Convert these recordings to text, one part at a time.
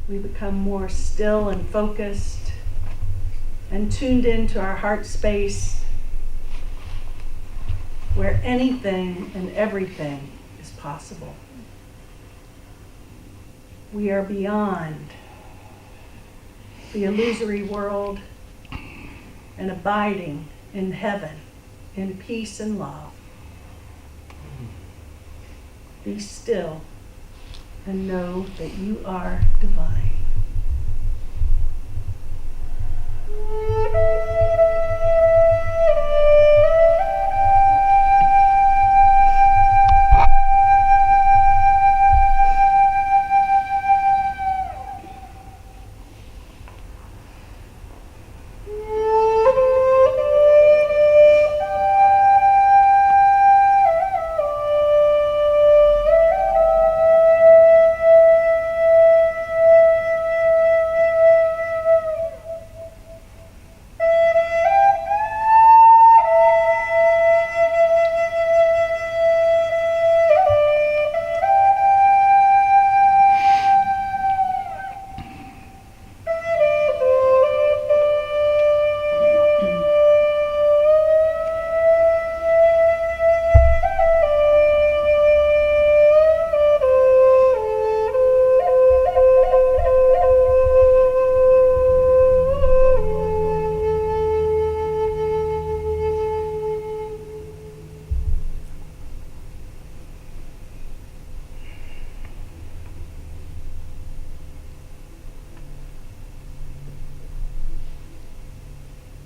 we become more still and focused and tuned into our heart space, where anything and everything is possible. We are beyond the illusory world and abiding in heaven, in peace and love. Be still and know that you are divine.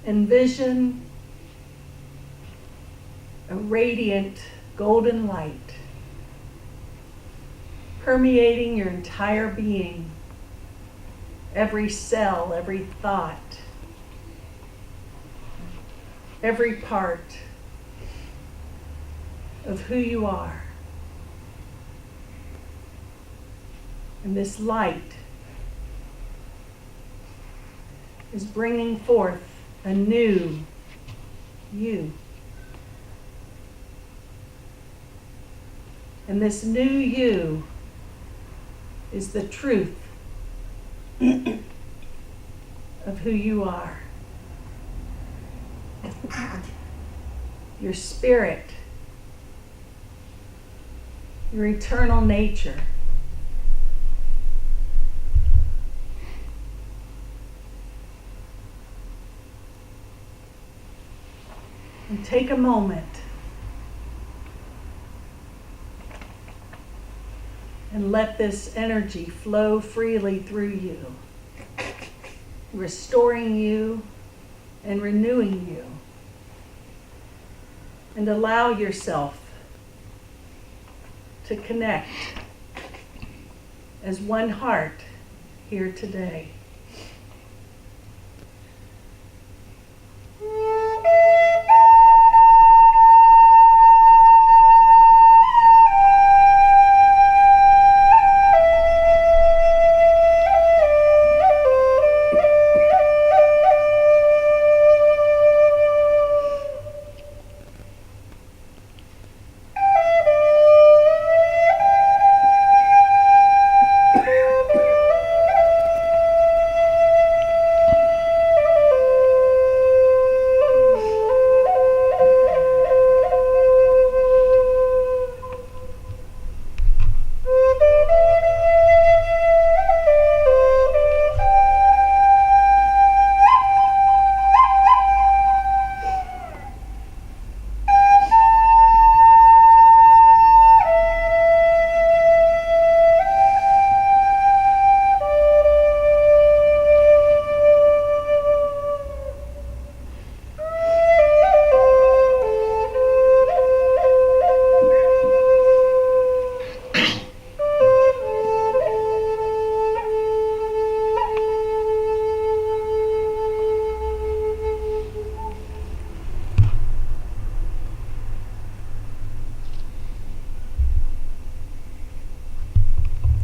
Envision a radiant golden light permeating your entire being, every cell, every thought, every part of who you are. And this light is bringing forth a new you. And this new you is the truth of who you are. Your spirit, your eternal nature. And take a moment and let this energy flow freely through you, restoring you and renewing you. And allow yourself to connect as one heart here today.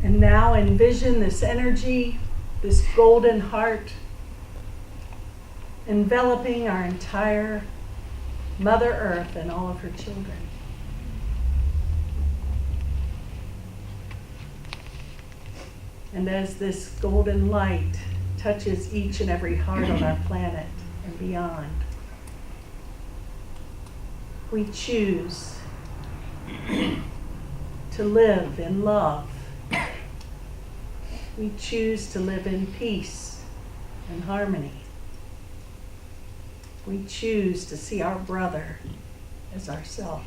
And now envision this energy, this golden heart, enveloping our entire Mother Earth and all of her children. And as this golden light touches each and every heart on our planet and beyond, we choose to live in love. We choose to live in peace and harmony. We choose to see our brother as ourself.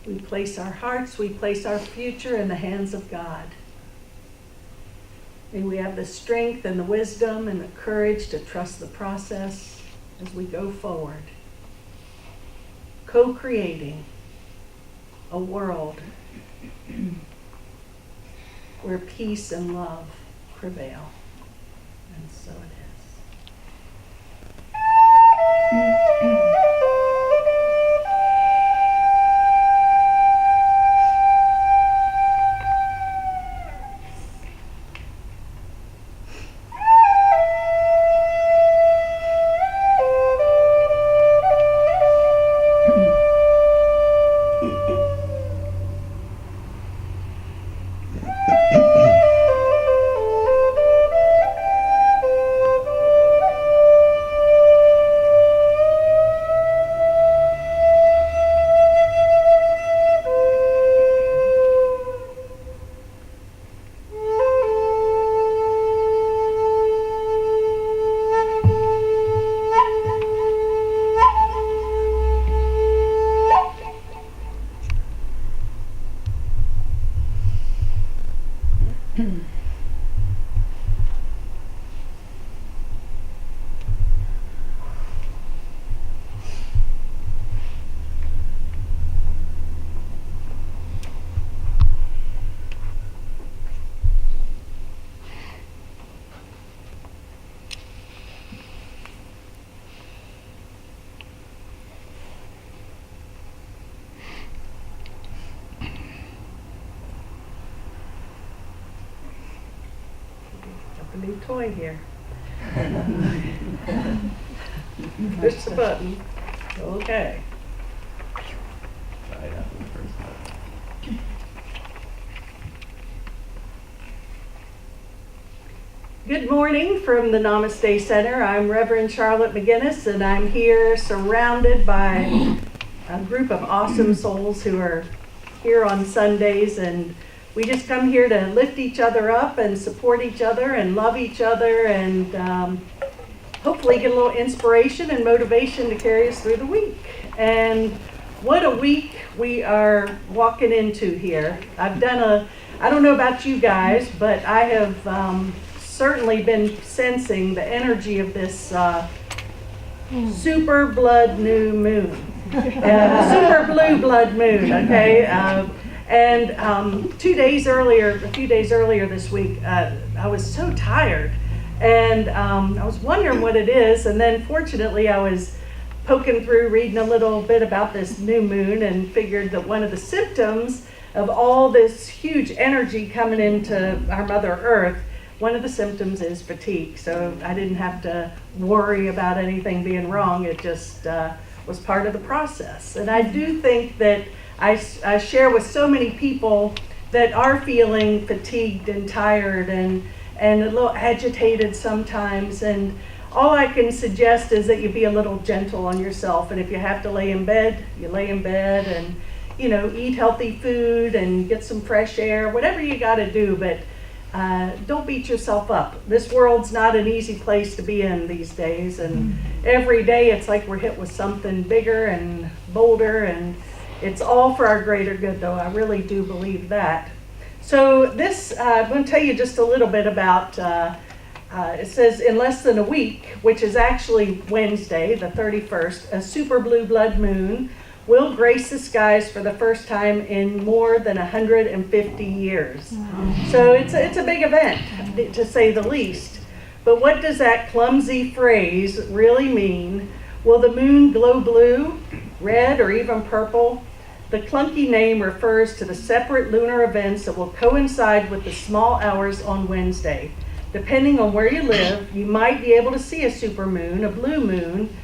We place our hearts, we place our future in the hands of God. May we have the strength and the wisdom and the courage to trust the process as we go forward, co-creating a world where peace and love prevail. And so it is. A new toy here. Push the button. Okay. Right after the first button. Good morning from the Namaste Center. I'm Reverend Charlotte McGinnis, and I'm here surrounded by a group of awesome souls who are here on Sundays, and we just come here to lift each other up and support each other and love each other and hopefully get a little inspiration and motivation to carry us through the week. And what a week we are walking into here. I don't know about you guys, but I have certainly been sensing the energy of this super blood new moon. Super blue blood moon, okay? And a few days earlier this week, I was so tired, and I was wondering what it is, and then fortunately I was poking through, reading a little bit about this new moon, and figured that one of the symptoms of all this huge energy coming into our Mother Earth, one of the symptoms is fatigue. So I didn't have to worry about anything being wrong. It just was part of the process. And I do think that I share with so many people that are feeling fatigued and tired and a little agitated sometimes. And all I can suggest is that you be a little gentle on yourself. And if you have to lay in bed, you lay in bed and, eat healthy food and get some fresh air, whatever you got to do. But don't beat yourself up. This world's not an easy place to be in these days, and every day it's like we're hit with something bigger and bolder, and it's all for our greater good, though. I really do believe that. So this, I'm going to tell you just a little bit about, it says in less than a week, which is actually Wednesday, the 31st, a super blue blood moon will grace the skies for the first time in more than 150 years. So it's a big event, to say the least. But what does that clumsy phrase really mean? Will the moon glow blue, red, or even purple? The clunky name refers to the separate lunar events that will coincide with the small hours on Wednesday. Depending on where you live, you might be able to see a supermoon, a blue moon,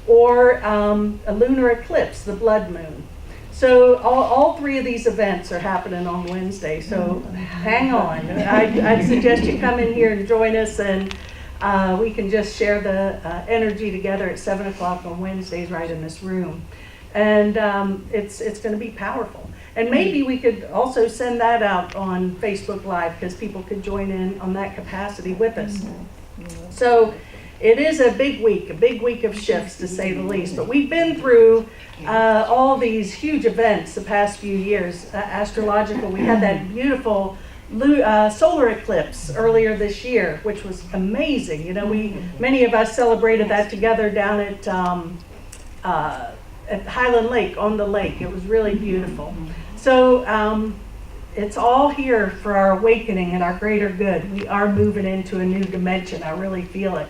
or a lunar eclipse, the blood moon. So all three of these events are happening on Wednesday, so hang on. I'd suggest you come in here and join us, and we can just share the energy together at 7 o'clock on Wednesdays right in this room. And it's going to be powerful. And maybe we could also send that out on Facebook Live, because people could join in on that capacity with us. So it is a big week of shifts, to say the least. But we've been through all these huge events the past few years, astrological. We had that beautiful solar eclipse earlier this year, which was amazing. You know, many of us celebrated that together down at Highland Lake, on the lake. It was really beautiful. So it's all here for our awakening and our greater good. We are moving into a new dimension. I really feel it.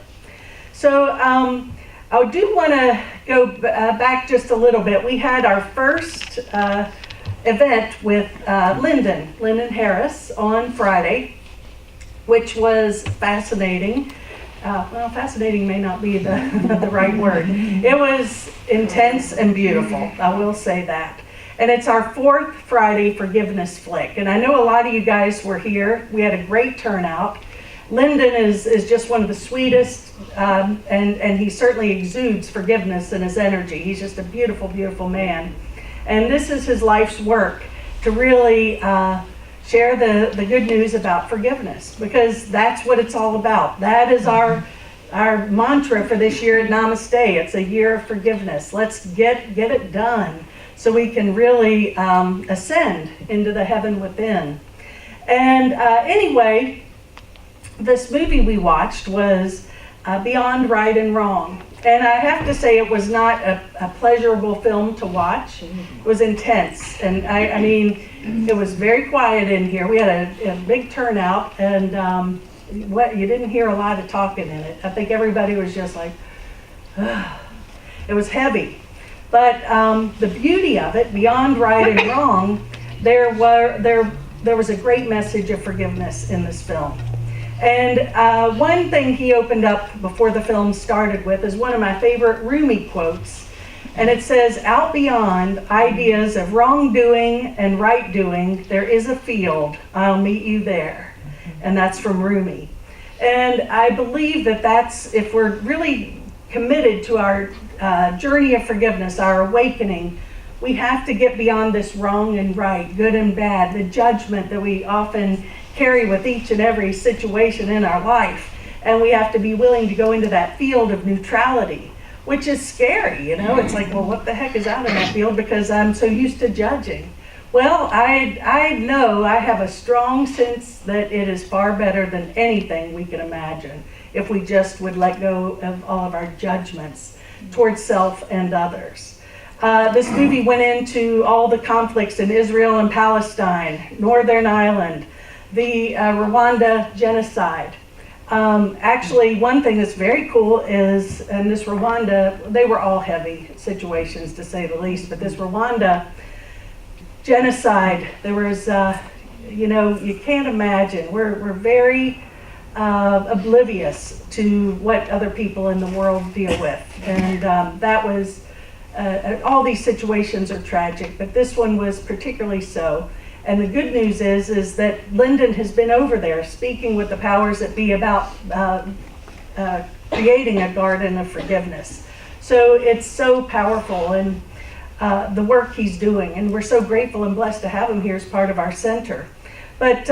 So I do want to go back just a little bit. We had our first event with Lyndon Harris on Friday, which was fascinating. Well, fascinating may not be the right word. It was intense and beautiful, I will say that. And it's our fourth Friday forgiveness flick. And I know a lot of you guys were here. We had a great turnout. Lyndon is just one of the sweetest, and he certainly exudes forgiveness in his energy. He's just a beautiful, beautiful man. And this is his life's work, to really share the good news about forgiveness, because that's what it's all about. That is our mantra for this year at Namaste. It's a year of forgiveness. Let's get it done so we can really ascend into the heaven within. And anyway, this movie we watched was Beyond Right and Wrong. And I have to say, it was not a pleasurable film to watch. It was intense. And I mean, it was very quiet in here. We had a big turnout, and you didn't hear a lot of talking in it. I think everybody was just like, ugh. It was heavy. But the beauty of it, Beyond Right and Wrong, there was a great message of forgiveness in this film. And one thing he opened up before the film started with is one of my favorite Rumi quotes. And it says, "Out beyond ideas of wrongdoing and right doing, there is a field. I'll meet you there." And that's from Rumi. And I believe that's, if we're really committed to our journey of forgiveness, our awakening, we have to get beyond this wrong and right, good and bad, the judgment that we often carry with each and every situation in our life. And we have to be willing to go into that field of neutrality, which is scary, you know. It's like, well, what the heck is out in that field, because I'm so used to judging. Well, I know I have a strong sense that it is far better than anything we can imagine if we just would let go of all of our judgments towards self and others. This movie went into all the conflicts in Israel and Palestine, Northern Ireland, the Rwanda genocide. Actually, one thing that's very cool is, in this Rwanda, they were all heavy situations, to say the least, but this Rwanda genocide, there was, you can't imagine. We're very oblivious to what other people in the world deal with. And that was, all these situations are tragic, but this one was particularly so. And the good news is that Lyndon has been over there speaking with the powers that be about creating a garden of forgiveness. So it's so powerful, and the work he's doing, and we're so grateful and blessed to have him here as part of our center. But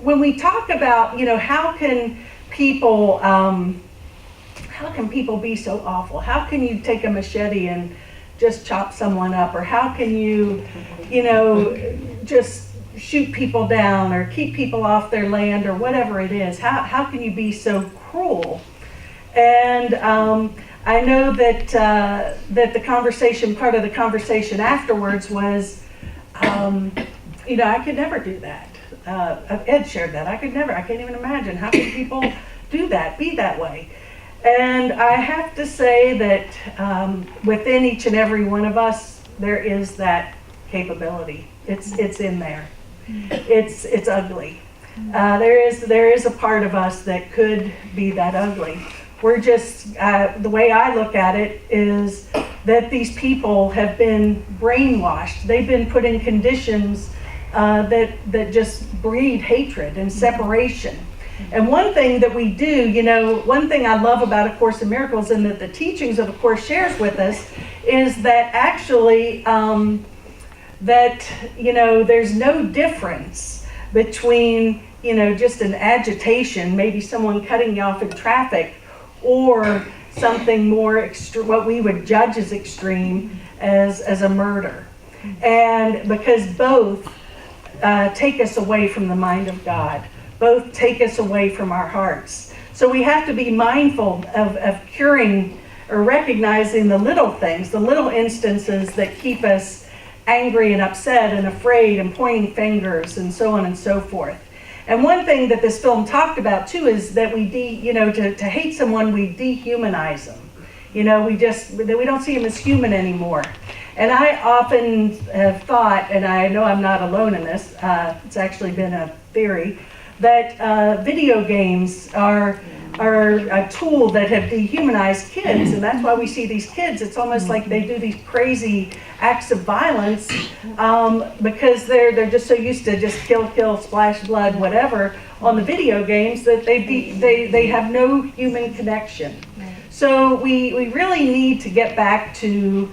when we talk about, how can people be so awful? How can you take a machete and just chop someone up? Or how can you, just shoot people down or keep people off their land or whatever it is? How can you be so cruel? And I know that that the conversation, part of the conversation afterwards was, I could never do that. Ed shared that. I can't even imagine. How can people do that, be that way? And I have to say that within each and every one of us, there is that capability. It's in there. It's ugly. There is a part of us that could be that ugly. We're just, the way I look at it is that these people have been brainwashed. They've been put in conditions that just breed hatred and separation. And one thing that we do, one thing I love about A Course in Miracles and that the teachings of A Course shares with us is that actually, there's no difference between, just an agitation, maybe someone cutting you off in traffic, or something more extreme, what we would judge as extreme as a murder. And because both take us away from the mind of God, both take us away from our hearts. So we have to be mindful of curing or recognizing the little things, the little instances that keep us angry and upset and afraid and pointing fingers and so on and so forth. And one thing that this film talked about too is that we to hate someone, we dehumanize them. We don't see them as human anymore. And I often have thought, and I know I'm not alone in this, it's actually been a theory, that video games are a tool that have dehumanized kids, and that's why we see these kids. It's almost like they do these crazy acts of violence because they're just so used to just kill, splash blood, whatever on the video games that they have no human connection. So we really need to get back to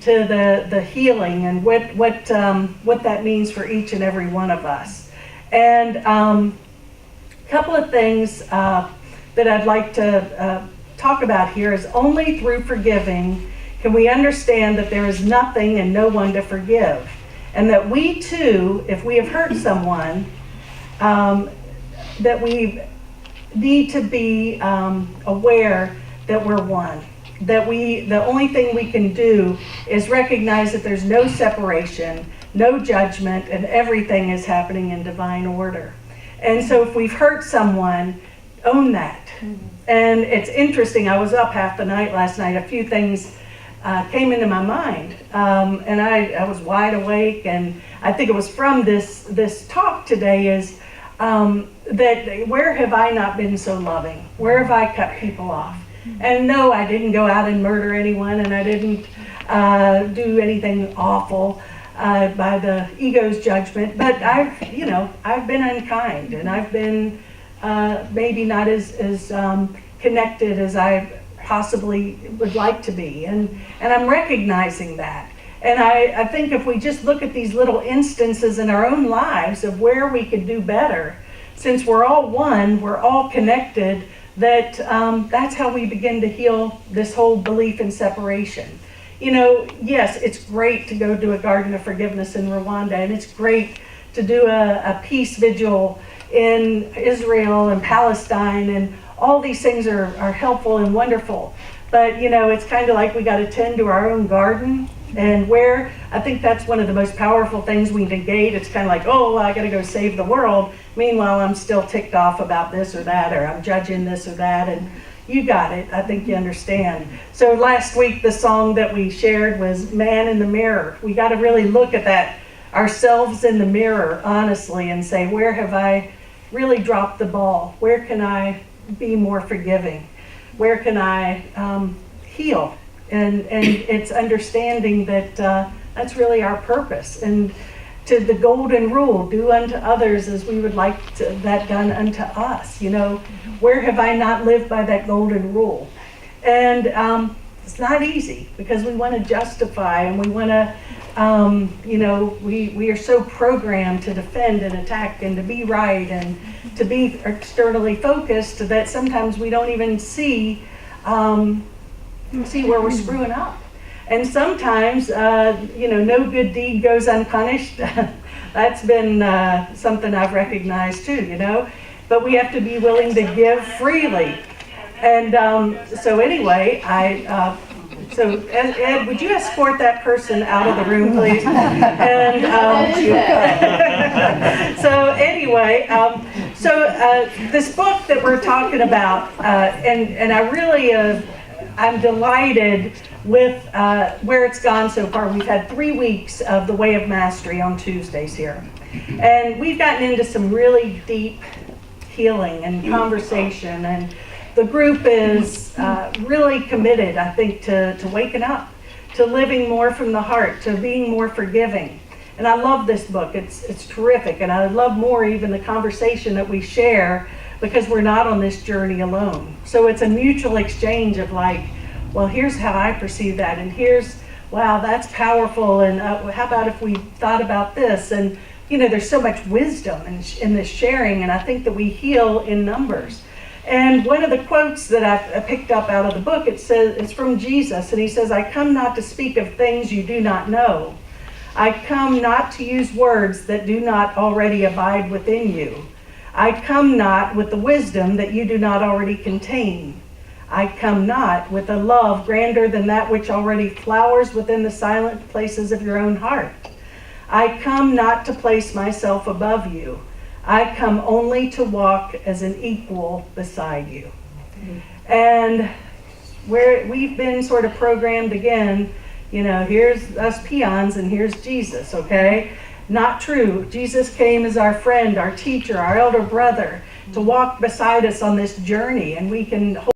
the healing and what that means for each and every one of us. And a couple of things that I'd like to talk about here is only through forgiving can we understand that there is nothing and no one to forgive. And that we too, if we have hurt someone, that we need to be aware that we're one. That the only thing we can do is recognize that there's no separation, no judgment, and everything is happening in divine order. And so if we've hurt someone, own that. And it's interesting, I was up half the night last night, a few things came into my mind, and I was wide awake, and I think it was from this talk today is that where have I not been so loving? Where have I cut people off? And no, I didn't go out and murder anyone, and I didn't do anything awful by the ego's judgment, but I've been unkind, and I've been maybe not as connected as I possibly would like to be, and I'm recognizing that. And I think if we just look at these little instances in our own lives of where we could do better, since we're all one, we're all connected, that's how we begin to heal this whole belief in separation. Yes, it's great to go do a garden of forgiveness in Rwanda, and it's great to do a peace vigil in Israel and Palestine, and all these things are helpful and wonderful. But it's kind of like we got to tend to our own garden, and where I think that's one of the most powerful things we negate. It's kind of like, oh, I got to go save the world. Meanwhile, I'm still ticked off about this or that, or I'm judging this or that, and you got it. I think you understand. So last week, the song that we shared was Man in the Mirror. We got to really look at that, ourselves in the mirror, honestly, and say, where have I really dropped the ball? Where can I be more forgiving? Where can I heal? And it's understanding that that's really our purpose. And to the golden rule, do unto others as we would like that done unto us. Where have I not lived by that golden rule? And It's not easy because we want to justify and we want to, we are so programmed to defend and attack and to be right and to be externally focused that sometimes we don't even see where we're screwing up. And sometimes, no good deed goes unpunished. That's been something I've recognized too, But we have to be willing to give freely. And so anyway, so Ed, would you escort that person out of the room, please? And so anyway, this book that we're talking about, and I really, I'm delighted with where it's gone so far. We've had 3 weeks of the Way of Mastery on Tuesdays here. And we've gotten into some really deep healing and conversation, and the group is really committed, I think, to waking up, to living more from the heart, to being more forgiving. And I love this book. It's terrific, and I love more even the conversation that we share because we're not on this journey alone. So it's a mutual exchange of like, well, here's how I perceive that, and here's, wow, that's powerful, and how about if we thought about this? And there's so much wisdom in this sharing, and I think that we heal in numbers. And one of the quotes that I picked up out of the book, it says, it's from Jesus, and he says, "I come not to speak of things you do not know. I come not to use words that do not already abide within you. I come not with the wisdom that you do not already contain. I come not with a love grander than that which already flowers within the silent places of your own heart. I come not to place myself above you. I come only to walk as an equal beside you." And where we've been sort of programmed again, here's us peons and here's Jesus, okay? Not true. Jesus came as our friend, our teacher, our elder brother, to walk beside us on this journey, and we can hold